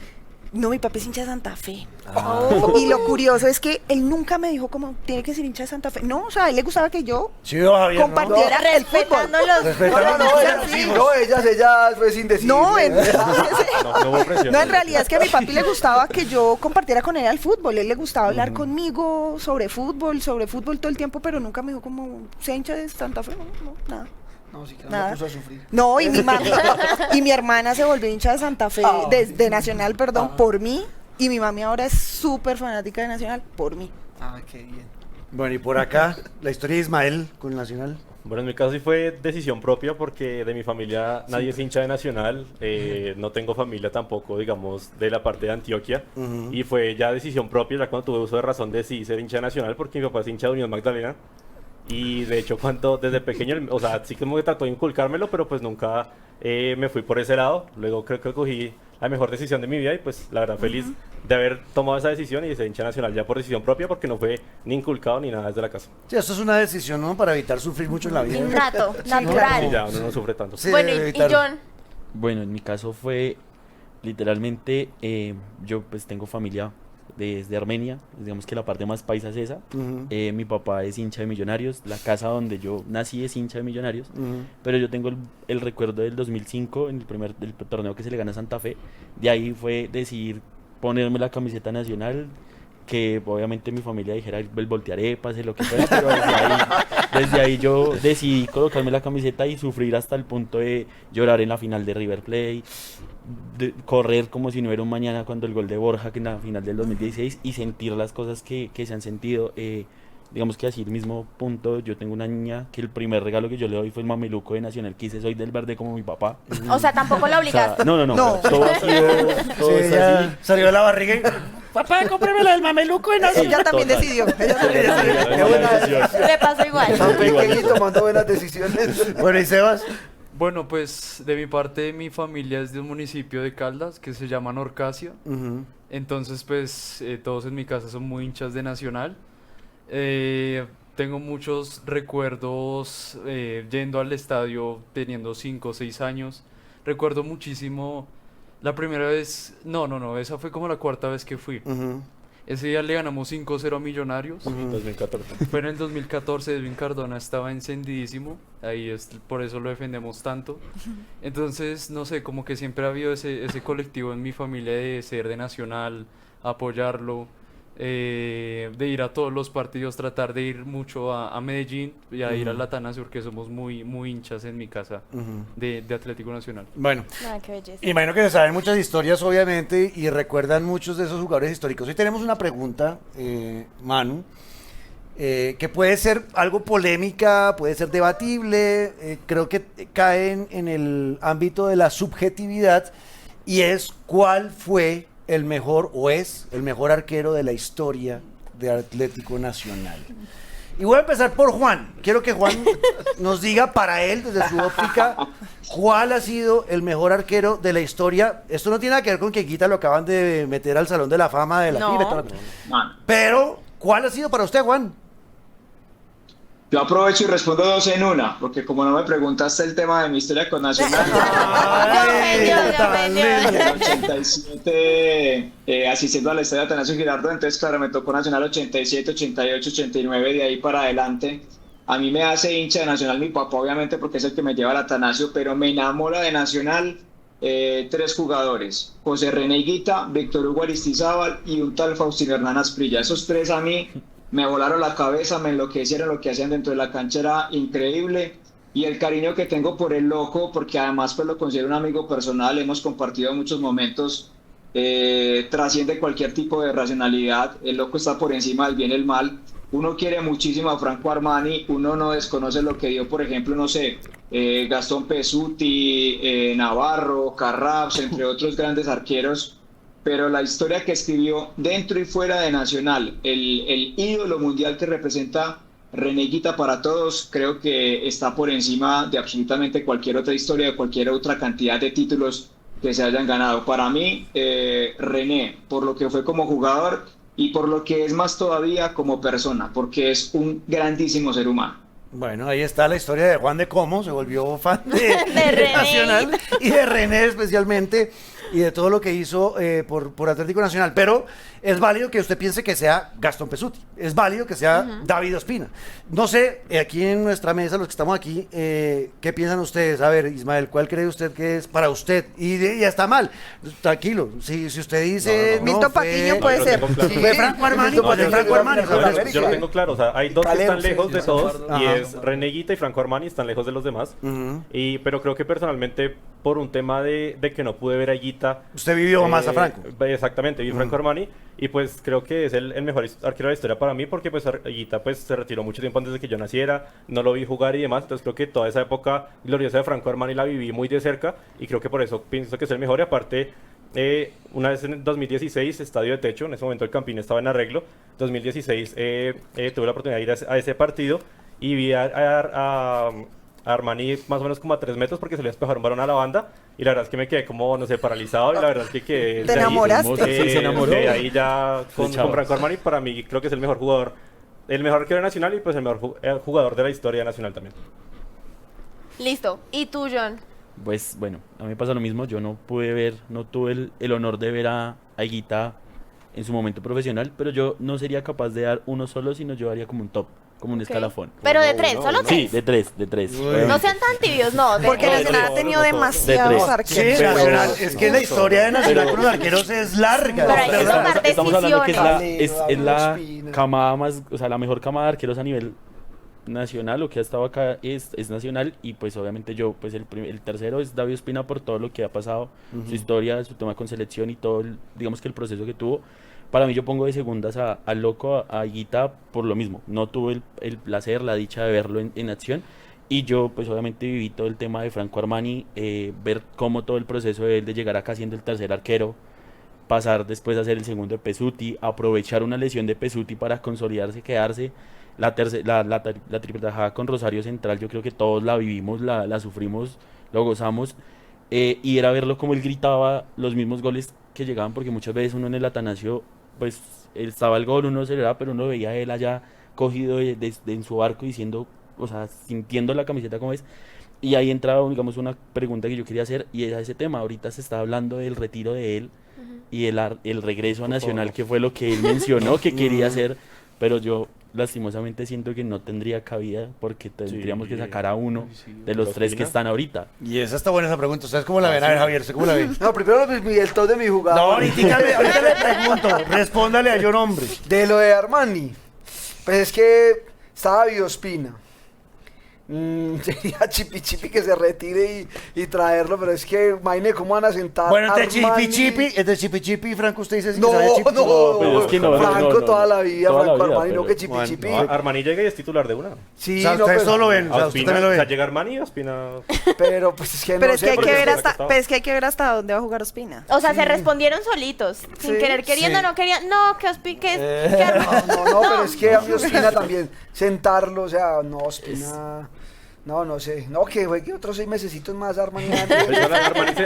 no, mi papá es hincha de Santa Fe. Oh. Y lo curioso es que él nunca me dijo como, tiene que ser hincha de Santa Fe. No, o sea, a él le gustaba que yo Sí, Javier, ¿no? compartiera el fútbol. Respetando los... Respetando Ella fue sin decir. No, No hubo presión. no, en realidad es que a mi papi le gustaba que yo compartiera con él al fútbol. Él le gustaba hablar conmigo sobre fútbol todo el tiempo, pero nunca me dijo como, sea hincha de Santa Fe. No, nada. No, sí, que me Nada. puso a sufrir. No, y mi hermana se volvió hincha de Santa Fe, de Nacional, perdón, por mí. Y mi mami ahora es súper fanática de Nacional por mí. Ah, qué bien. Bueno, y por acá, la historia de Ismael con Nacional. Bueno, en mi caso sí fue decisión propia porque de mi familia nadie es hincha de Nacional, no tengo familia tampoco, digamos, de la parte de Antioquia, y fue ya decisión propia, ya cuando tuve uso de razón decidí ser hincha de Nacional porque mi papá es hincha de Unión Magdalena, y de hecho cuando desde pequeño, o sea, sí como que trató de inculcármelo, pero pues nunca me fui por ese lado, luego creo que cogí la mejor decisión de mi vida y pues la verdad feliz de haber tomado esa decisión y de ser hincha Nacional ya por decisión propia porque no fue ni inculcado ni nada desde la casa. Sí, esto es una decisión, ¿no? Para evitar sufrir mucho en la vida. Innato, Y natural. ya uno no sufre tanto. Sí, Bueno, debe y evitar. John, Bueno, en mi caso fue literalmente, yo pues tengo familia desde Armenia, digamos que la parte más paisa es esa. Ujú. Mi papá es hincha de Millonarios, la casa donde yo nací es hincha de Millonarios, pero yo tengo el recuerdo del 2005, en del torneo que se le gana a Santa Fe. De ahí fue decidir ponerme la camiseta nacional, que obviamente mi familia dijera el voltearepas, lo que fuera, pero desde ahí yo decidí colocarme la camiseta y sufrir hasta el punto de llorar en la final de River Plate, de correr como si no hubiera un mañana cuando el gol de Borja que en la final del 2016 y sentir las cosas que se han sentido. Digamos que así el mismo punto, yo tengo una niña que el primer regalo que yo le doy fue el mameluco de Nacional, quise soy del verde como mi papá. o sea, tampoco la O sea, obligaste. no, todo ha sido, todo Sí, es ella así. salió de la barriga y... Papá, cómprame la del mameluco de Nacional. Ella también Total. decidió. Ella también decidió. Qué buena decisión. Le pasó igual. Tan pequeño y tomando buenas decisiones. Bueno, ¿y Sebas? Bueno, pues de mi parte, mi familia es de un municipio de Caldas que se llama Norcasia. Entonces, pues todos en mi casa son muy hinchas de Nacional. Tengo muchos recuerdos yendo al estadio teniendo 5 o 6 años. Recuerdo muchísimo la primera vez, no, esa fue como la cuarta vez que fui. Ese día le ganamos 5-0 a Millonarios. 2014. Fue en el 2014, Edwin Cardona estaba encendidísimo, ahí es, por eso lo defendemos tanto. Entonces, no sé, como que siempre ha habido ese colectivo en mi familia de ser de Nacional, apoyarlo, de ir a todos los partidos, tratar de ir mucho a Medellín y a ir a Latana Sur, que somos muy, muy hinchas en mi casa de Atlético Nacional. Bueno, Ay, qué belleza. imagino que se saben muchas historias, obviamente, y recuerdan muchos de esos jugadores históricos. Hoy tenemos una pregunta, Manu, que puede ser algo polémica, puede ser debatible, creo que cae en el ámbito de la subjetividad, y es cuál fue el mejor o es el mejor arquero de la historia de Atlético Nacional. Y voy a empezar por Juan. Quiero que Juan nos diga para él, desde su óptica, cuál ha sido el mejor arquero de la historia. Esto no tiene nada que ver con que Higuita lo acaban de meter al Salón de la Fama de la No. FIBA. Pero, ¿cuál ha sido para usted, Juan? Yo aprovecho y respondo dos en una, porque como no me preguntaste el tema de mi historia con Nacional, en el 87 asistiendo al Estadio Atanasio Girardot, entonces claro, me tocó Nacional 87, 88, 89, de ahí para adelante. A mí me hace hincha de Nacional mi papá, obviamente, porque es el que me lleva al Atanasio, pero me enamora de Nacional tres jugadores: José René Higuita, Víctor Hugo Aristizábal y un tal Faustino Hernán Asprilla. Esos tres a mí me volaron la cabeza, me enloquecieron, lo que hacían dentro de la cancha era increíble, y el cariño que tengo por el loco, porque además pues lo considero un amigo personal, hemos compartido muchos momentos, trasciende cualquier tipo de racionalidad. El loco está por encima del bien y el mal. Uno quiere muchísimo a Franco Armani, uno no desconoce lo que dio, por ejemplo, no sé, Gastón Pesuti, Navarro, Carraps, entre otros grandes arqueros, pero la historia que escribió dentro y fuera de Nacional, el ídolo mundial que representa René Higuita para todos, creo que está por encima de absolutamente cualquier otra historia, de cualquier otra cantidad de títulos que se hayan ganado. Para mí, René, por lo que fue como jugador y por lo que es más todavía como persona, porque es un grandísimo ser humano. Bueno, ahí está la historia de Juan de cómo se volvió fan de René. Nacional, y de René especialmente, y de todo lo que hizo por Atlético Nacional. Pero es válido que usted piense que sea Gastón Pesuti, es válido que sea David Ospina. No sé, aquí en nuestra mesa, los que estamos aquí, ¿qué piensan ustedes? A ver, Ismael, ¿cuál cree usted que es para usted? Y ya está mal, tranquilo, si usted dice... Milton Patiño puede ser. Si fue Franco Armani, pues es Franco Armani. Yo lo tengo claro, o sea, hay dos que están lejos de todos, y Ajá. es René Higuita y Franco Armani, están lejos de los demás. Pero creo que personalmente, por un tema de que no pude ver a Higuita... Usted vivió más a Franco. Exactamente, vi Franco Armani, y pues creo que es el mejor arquero de la historia para mí, porque pues Higuita pues se retiró mucho tiempo antes de que yo naciera, no lo vi jugar y demás, entonces creo que toda esa época gloriosa de Franco Armani la viví muy de cerca, y creo que por eso pienso que es el mejor. Y aparte, una vez en 2016, estadio de techo, en ese momento el Campín estaba en arreglo, 2016 tuve la oportunidad de ir a ese partido, y vi a Armani más o menos como a 3 metros, porque se le despejó un balón a la banda, y la verdad es que me quedé como, no sé, paralizado, y la verdad es que quedé... ¿Te enamoraste? Sí, se enamoró. De ahí ya con Chavos. Franco Armani, para mí creo que es el mejor jugador, el mejor arquero nacional, y pues el mejor jugador de la historia nacional también. Listo. ¿Y tú, John? Pues bueno, a mí me pasa lo mismo, yo no tuve el honor de ver a Higuita en su momento profesional, pero yo no sería capaz de dar uno solo, sino yo daría como un top, como un Ok. escalafón. Pero de tres, solo Sí, tres. de tres. No sean tan tibios, no. Porque de Nacional ha tenido demasiados De tres. Sí, arqueros. Nacional, es que la historia de Nacional con los arqueros es larga. Pero hay que ¿verdad? tomar Estamos hablando que decisiones. es la Ospina. camada más, o sea, la mejor camada de arqueros a nivel nacional, lo que ha estado acá es nacional, y pues obviamente yo, pues el tercero es David Ospina por todo lo que ha pasado, su historia, su tema con selección y todo, digamos que el proceso que tuvo. Para mí, yo pongo de segundas al loco, a Higuita, por lo mismo. No tuve el placer, la dicha de verlo en acción. Y yo, pues obviamente viví todo el tema de Franco Armani, ver cómo todo el proceso de él de llegar acá siendo el tercer arquero, pasar después a ser el segundo de Pesuti, aprovechar una lesión de Pesuti para consolidarse, quedarse. La triple tajada con Rosario Central, yo creo que todos la vivimos, la sufrimos, lo gozamos. Y era verlo como él gritaba los mismos goles que llegaban, porque muchas veces uno en el Atanasio, pues estaba el gol, uno aceleraba, pero uno veía a él allá cogido en su barco diciendo, o sea, sintiendo la camiseta como es. Y ahí entraba, digamos, una pregunta que yo quería hacer, y era ese tema. Ahorita se está hablando del retiro de él y el regreso a Nacional, que fue lo que él mencionó que quería hacer, pero yo lastimosamente siento que no tendría cabida, porque tendríamos que sacar a uno de los tres que están ahorita. Y esa está buena esa pregunta. ¿Ustedes cómo la ven? A ver, Javier, ¿usted cómo la ven? No, primero el top de mi No, jugador. ahorita le pregunto. Respóndale a John, hombre. De lo de Armani, pues es que estaba David Ospina. Sería Chipi que se retire y traerlo, pero es que, imagínate cómo van a sentar Bueno, Armani. entre Chipi y Franco, usted dice si No, sabe Chipi. pero es que no, Franco no. toda la vida, Toda la Franco vida, Armani, no pero- que Juan, Chipi. No, Armani llega y es titular de una. Sí, O sea, no, ustedes pero, solo ven, o sea, usted Ospina, también lo o sea, ve. llega Armani y Ospina. pero pues es que Pero no es sé, que hay porque que ver es hasta, que pero es que hay que ver hasta dónde va a jugar Ospina. O sea, se respondieron solitos, sin Sí, querer queriendo, sí. no querían, no, que No, pero es que a mí Ospina también, sentarlo, o sea, no, Ospina, no sé, no, que juegue otros 6 mesecitos más Armani.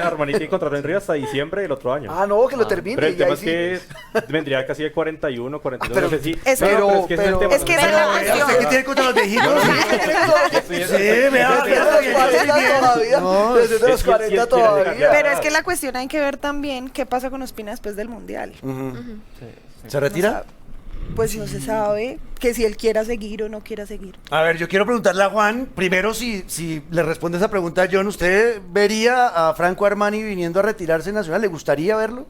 Armani tiene contrato en Río hasta diciembre del otro año. Ah, no, que lo termine. Pero el y tema ahí es sí. que vendría casi de 41, 42, pero- no sé si. es que- pero es que ese es el pero- tema. es que ¿no? esa es la Pero, cuestión. ¿usted qué tiene contra los viejitos? Sí, Sí, vea, Desde los 40 todavía, No, desde los es que 40 quiere todavía. llegar. Pero es que la cuestión hay que ver también qué pasa con Ospina después del Mundial. ¿Se retira? Pues no se sabe que si él quiera seguir o no quiera seguir. A ver, yo quiero preguntarle a Juan, primero si le responde esa pregunta, John, ¿usted vería a Franco Armani viniendo a retirarse en Nacional? ¿Le gustaría verlo?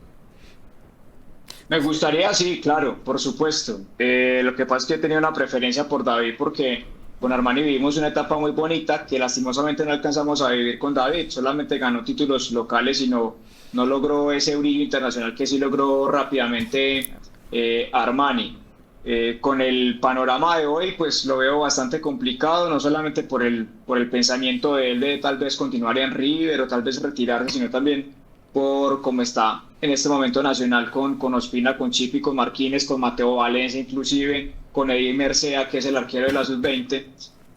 Me gustaría, sí, claro, por supuesto. Lo que pasa es que he tenido una preferencia por David porque con Armani vivimos una etapa muy bonita que lastimosamente no alcanzamos a vivir con David. Solamente ganó títulos locales y no logró ese brillo internacional que sí logró rápidamente Armani. Con el panorama de hoy, pues lo veo bastante complicado, no solamente por el pensamiento de él de tal vez continuar en River o tal vez retirarse, sino también por cómo está en este momento Nacional con Ospina, con Chipi, con Marquínez, con Mateo Valencia, inclusive con Eddie Mercea, que es el arquero de la sub-20.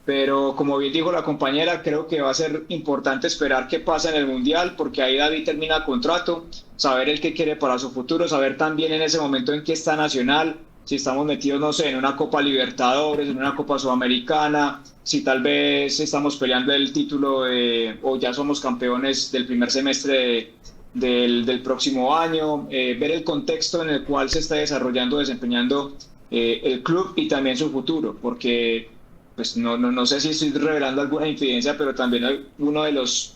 Pero como bien dijo la compañera, creo que va a ser importante esperar qué pasa en el Mundial, porque ahí David termina contrato, saber el que quiere para su futuro, saber también en ese momento en qué está Nacional, si estamos metidos, no sé, en una Copa Libertadores, en una Copa Sudamericana, si tal vez estamos peleando el título o ya somos campeones del primer semestre del próximo año, ver el contexto en el cual se está desarrollando, desempeñando el club y también su futuro, porque pues no sé si estoy revelando alguna infidencia, pero también uno de los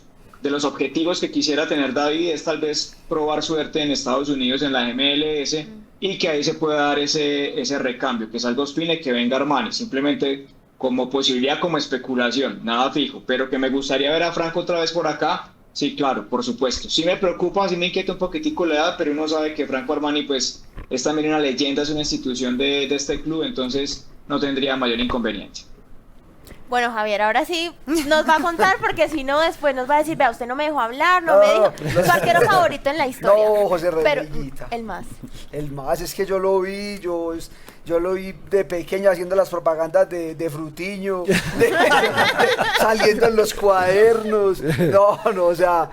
objetivos que quisiera tener David es tal vez probar suerte en Estados Unidos en la MLS y que ahí se pueda dar ese recambio, que salga Ospina y que venga Armani, simplemente como posibilidad, como especulación, nada fijo, pero que me gustaría ver a Franco otra vez por acá. Sí, claro, por supuesto. Sí me preocupa, sí me inquieta un poquitico la edad, pero uno sabe que Franco Armani pues es también una leyenda, es una institución de este club, entonces no tendría mayor inconveniente. Bueno, Javier, ahora sí nos va a contar porque si no después nos va a decir, vea, usted no me dejó hablar, no me dijo su arquero favorito en la historia. No, José Pero Reguillita. el más. El más, es que yo lo vi, yo lo vi de pequeño haciendo las propagandas de Frutiño, saliendo en los cuadernos. No, o sea,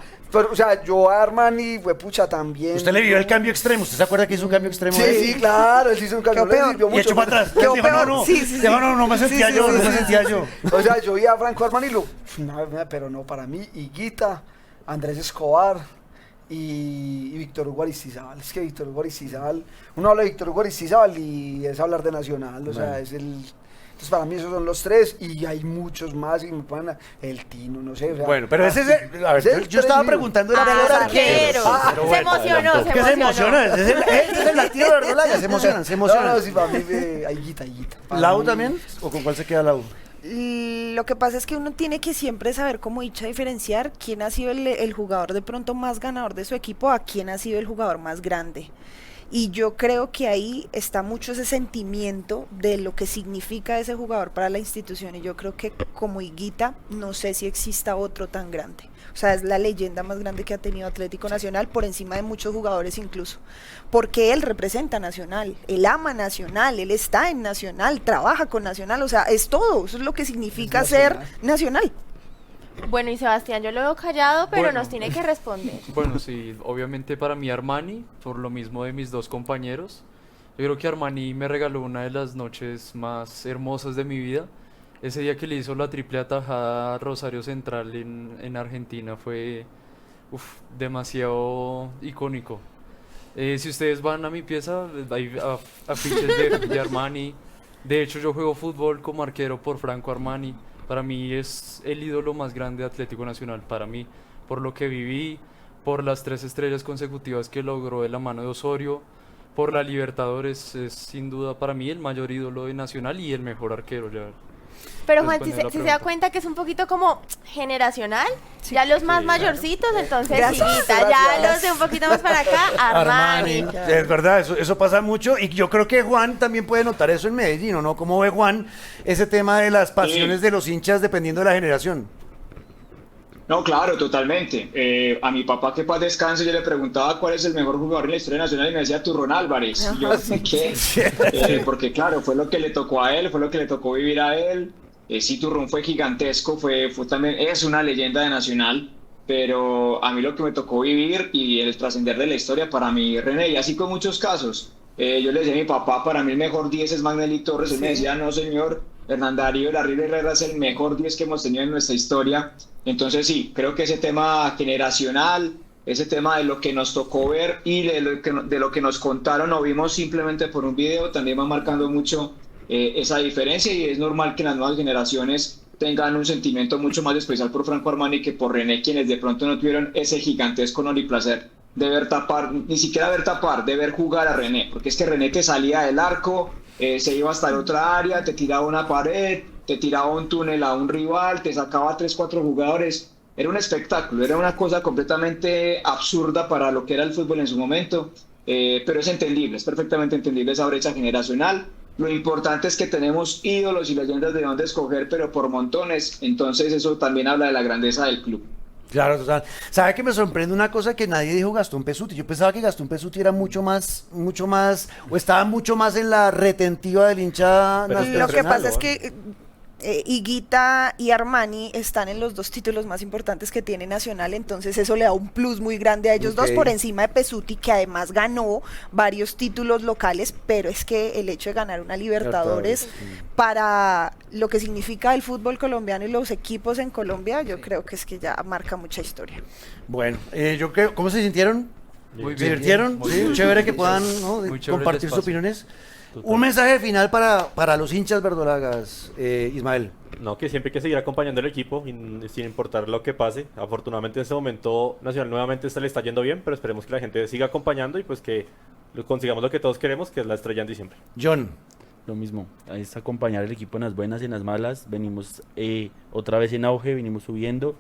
yo a Armani, fue pucha también. ¿Usted le vio el cambio extremo? ¿Usted se acuerda que hizo un cambio extremo? Sí, ahí? sí, claro, él sí hizo un cambio, Quedó peor. le sirvió Y mucho. echó para atrás. Quedó Dijo, peor. no, Sí, sí, dijo, no me sentía Sí, yo, sí, no me sí, sentía sí. yo. O sea, yo vi a Franco Armani y pero no, para mí, Higuita, Andrés Escobar y Víctor Hugo Aristizábal. Es que Víctor Hugo Aristizábal, uno habla de Víctor Hugo Aristizábal y es hablar de Nacional, o sea, es el... Entonces para mí esos son los tres y hay muchos más y me ponen el Tino, no sé. O sea, Bueno, pero ese es el, a ver, ese es el yo estaba tres preguntando Ah, era de los arqueros. arqueros. Se emocionó, se ¿Qué se emocionó. emociona? Ese es el latido de Verdolaga, se emocionan, se emocionan. No, sí, para mí, Higuita. Para ¿Lau mí- también? ¿O con cuál se queda Lau? Lo que pasa es que uno tiene que siempre saber cómo dicha diferenciar quién ha sido el jugador de pronto más ganador de su equipo a quién ha sido el jugador más grande. Y yo creo que ahí está mucho ese sentimiento de lo que significa ese jugador para la institución. Y yo creo que como Higuita, no sé si exista otro tan grande. O sea, es la leyenda más grande que ha tenido Atlético Nacional, por encima de muchos jugadores incluso. Porque él representa a Nacional, él ama Nacional, él está en Nacional, trabaja con Nacional. O sea, es todo. Eso es lo que significa ser Nacional. Bueno, y Sebastián, yo lo veo callado, pero Bueno. nos tiene que responder. Bueno, sí, obviamente para mí Armani, por lo mismo de mis dos compañeros. Yo creo que Armani me regaló una de las noches más hermosas de mi vida. Ese día que le hizo la triple atajada a Rosario Central en Argentina fue demasiado icónico. Si ustedes van a mi pieza, hay afiches de Armani. De hecho, yo juego fútbol como arquero por Franco Armani. Para mí es el ídolo más grande de Atlético Nacional, para mí, por lo que viví, por las 3 estrellas consecutivas que logró de la mano de Osorio, por la Libertadores, es sin duda para mí el mayor ídolo de Nacional y el mejor arquero. Ya Pero Juan, si responder la se da pregunta. cuenta que es un poquito como generacional, Sí. ya los más Sí, mayorcitos, entonces Gracias. Higuita, ya los de un poquito más para acá, Armani. Es verdad, eso pasa mucho y yo creo que Juan también puede notar eso en Medellín, ¿o no? ¿Cómo ve Juan ese tema de las pasiones de los hinchas dependiendo de la generación? No, claro, totalmente. A mi papá, que paz descanse, yo le preguntaba cuál es el mejor jugador en la historia nacional y me decía Turrón Álvarez. Y yo, ¿qué? Porque claro, fue lo que le tocó a él, fue lo que le tocó vivir a él. Sí, Turrón fue gigantesco, fue también, es una leyenda de Nacional, pero a mí lo que me tocó vivir y el trascender de la historia para mí, René, y así con muchos casos. Yo le decía a mi papá, para mí el mejor 10 es Magnelli Torres, él me decía, no señor, Hernán Darío Larry Herrera es el mejor 10 que hemos tenido en nuestra historia. Entonces sí, creo que ese tema generacional, ese tema de lo que nos tocó ver y de lo que nos contaron o vimos simplemente por un video, también va marcando mucho esa diferencia, y es normal que las nuevas generaciones tengan un sentimiento mucho más especial por Franco Armani que por René, quienes de pronto no tuvieron ese gigantesco honor y placer de ver tapar, ni siquiera ver tapar, de ver jugar a René, porque es que René te salía del arco, se iba hasta la otra área, te tiraba una pared, te tiraba un túnel a un rival, te sacaba 3-4 jugadores. Era un espectáculo, era una cosa completamente absurda para lo que era el fútbol en su momento, pero es entendible, es perfectamente entendible esa brecha generacional. Lo importante es que tenemos ídolos y leyendas de dónde escoger, pero por montones, entonces eso también habla de la grandeza del club. Claro, total. ¿Sabe que me sorprende una cosa que nadie dijo Gastón Pessuti? Yo pensaba que Gastón Pessuti era mucho más, o estaba mucho más en la retentiva del hincha Pero nacional. Lo que pasa ¿no? es que Higuita y Armani están en los dos títulos más importantes que tiene Nacional, entonces eso le da un plus muy grande a ellos dos Ok. por encima de Pessuti, que además ganó varios títulos locales, pero es que el hecho de ganar una Libertadores para lo que significa el fútbol colombiano y los equipos en Colombia, yo creo que es que ya marca mucha historia. Bueno, yo creo, ¿cómo se sintieron? Muy ¿Se bien. divirtieron? Muy Sí, bien. chévere que puedan, ¿no? Muy chévere el compartir sus espacio. opiniones. Total. Un mensaje final para los hinchas verdolagas, Ismael. No, que siempre hay que seguir acompañando al equipo sin importar lo que pase. Afortunadamente en este momento Nacional nuevamente se le está yendo bien, pero esperemos que la gente siga acompañando y pues que consigamos lo que todos queremos, que es la estrella en diciembre. John. Lo mismo, es acompañar al equipo en las buenas y en las malas. Venimos otra vez en auge, venimos subiendo.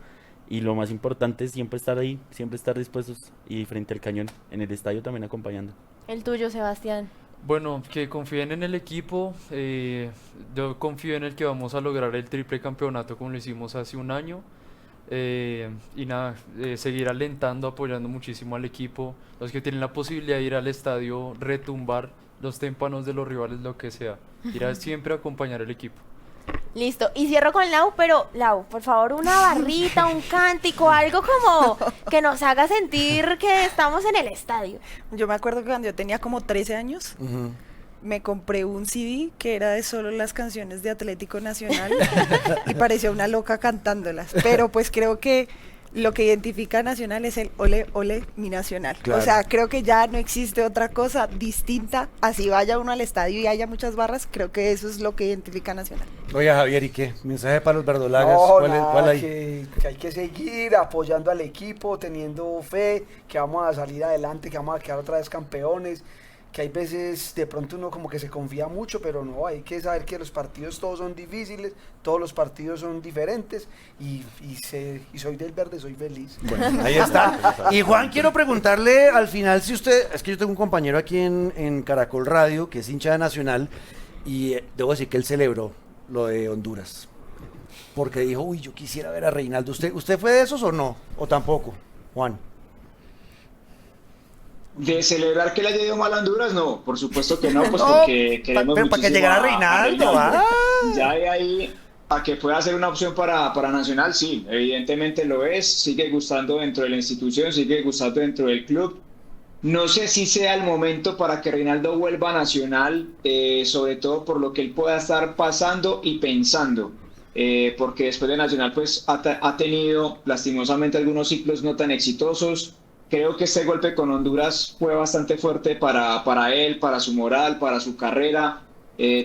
Y lo más importante es siempre estar ahí, siempre estar dispuestos y frente al cañón, en el estadio también acompañando. El tuyo, Sebastián. Bueno, que confíen en el equipo. Yo confío en el que vamos a lograr el triple campeonato como lo hicimos hace un año. Y nada, seguir alentando, apoyando muchísimo al equipo. Los que tienen la posibilidad de ir al estadio, retumbar los témpanos de los rivales, lo que sea. Ir a siempre acompañar al equipo. Listo, y cierro con Lau, pero Lau, por favor, una barrita, un cántico, algo como que nos haga sentir que estamos en el estadio. Yo me acuerdo que cuando yo tenía como 13 años, me compré un CD que era de solo las canciones de Atlético Nacional y parecía una loca cantándolas, pero pues creo que lo que identifica a Nacional es el ole, ole, mi Nacional. Claro. O sea, creo que ya no existe otra cosa distinta, así vaya uno al estadio y haya muchas barras, creo que eso es lo que identifica a Nacional. Oiga, Javier, ¿y qué? ¿Mensaje para los verdolagas? No, ¿Cuál nada, hay? que hay que seguir apoyando al equipo, teniendo fe, que vamos a salir adelante, que vamos a quedar otra vez campeones, que hay veces de pronto uno como que se confía mucho, pero no, hay que saber que los partidos todos son difíciles, todos los partidos son diferentes y soy del verde, soy feliz. Bueno, ahí está. Y Juan, quiero preguntarle al final si usted, es que yo tengo un compañero aquí en Caracol Radio que es hincha de Nacional y debo decir que él celebró lo de Honduras. Porque dijo, uy, yo quisiera ver a Reinaldo. ¿Usted fue de esos o no? ¿O tampoco, Juan? De celebrar que le haya ido mal a Honduras, no, por supuesto que no, pues No, porque queremos pero para que muchísimo llegara a Reinaldo, ¿ah? Ya de ahí a que pueda ser una opción para Nacional, sí, evidentemente lo es, sigue gustando dentro de la institución, sigue gustando dentro del club. No sé si sea el momento para que Reinaldo vuelva a Nacional, sobre todo por lo que él pueda estar pasando y pensando, porque después de Nacional pues ha tenido lastimosamente algunos ciclos no tan exitosos. Creo que este golpe con Honduras fue bastante fuerte para él, para su moral, para su carrera.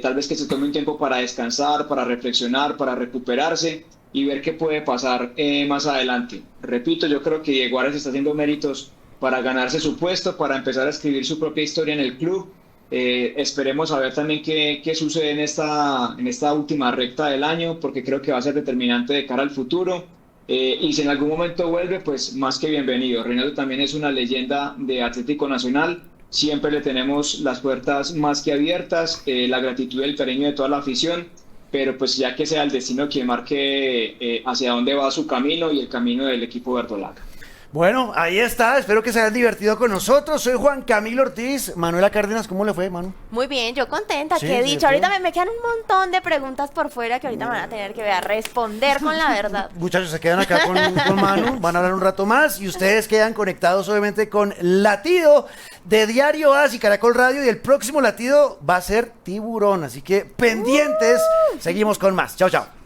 Tal vez que se tome un tiempo para descansar, para reflexionar, para recuperarse y ver qué puede pasar más adelante. Repito, yo creo que Diego Ares está haciendo méritos para ganarse su puesto, para empezar a escribir su propia historia en el club. Esperemos a ver también qué sucede en esta última recta del año, porque creo que va a ser determinante de cara al futuro. Y si en algún momento vuelve, pues más que bienvenido. Reinaldo también es una leyenda de Atlético Nacional. Siempre le tenemos las puertas más que abiertas, la gratitud y el cariño de toda la afición, pero pues ya que sea el destino quien marque hacia dónde va su camino y el camino del equipo verdolaga. Bueno, ahí está, espero que se hayan divertido con nosotros. Soy Juan Camilo Ortiz. Manuela Cárdenas, ¿cómo le fue, Manu? Muy bien, yo contenta, Sí, que he sí, dicho. sí. Ahorita me quedan un montón de preguntas por fuera que ahorita me van a tener que responder con la verdad. Muchachos, se quedan acá con Manu, van a hablar un rato más y ustedes quedan conectados obviamente con Latido de Diario As y Caracol Radio, y el próximo latido va a ser Tiburón, así que pendientes, seguimos con más. Chao, chao.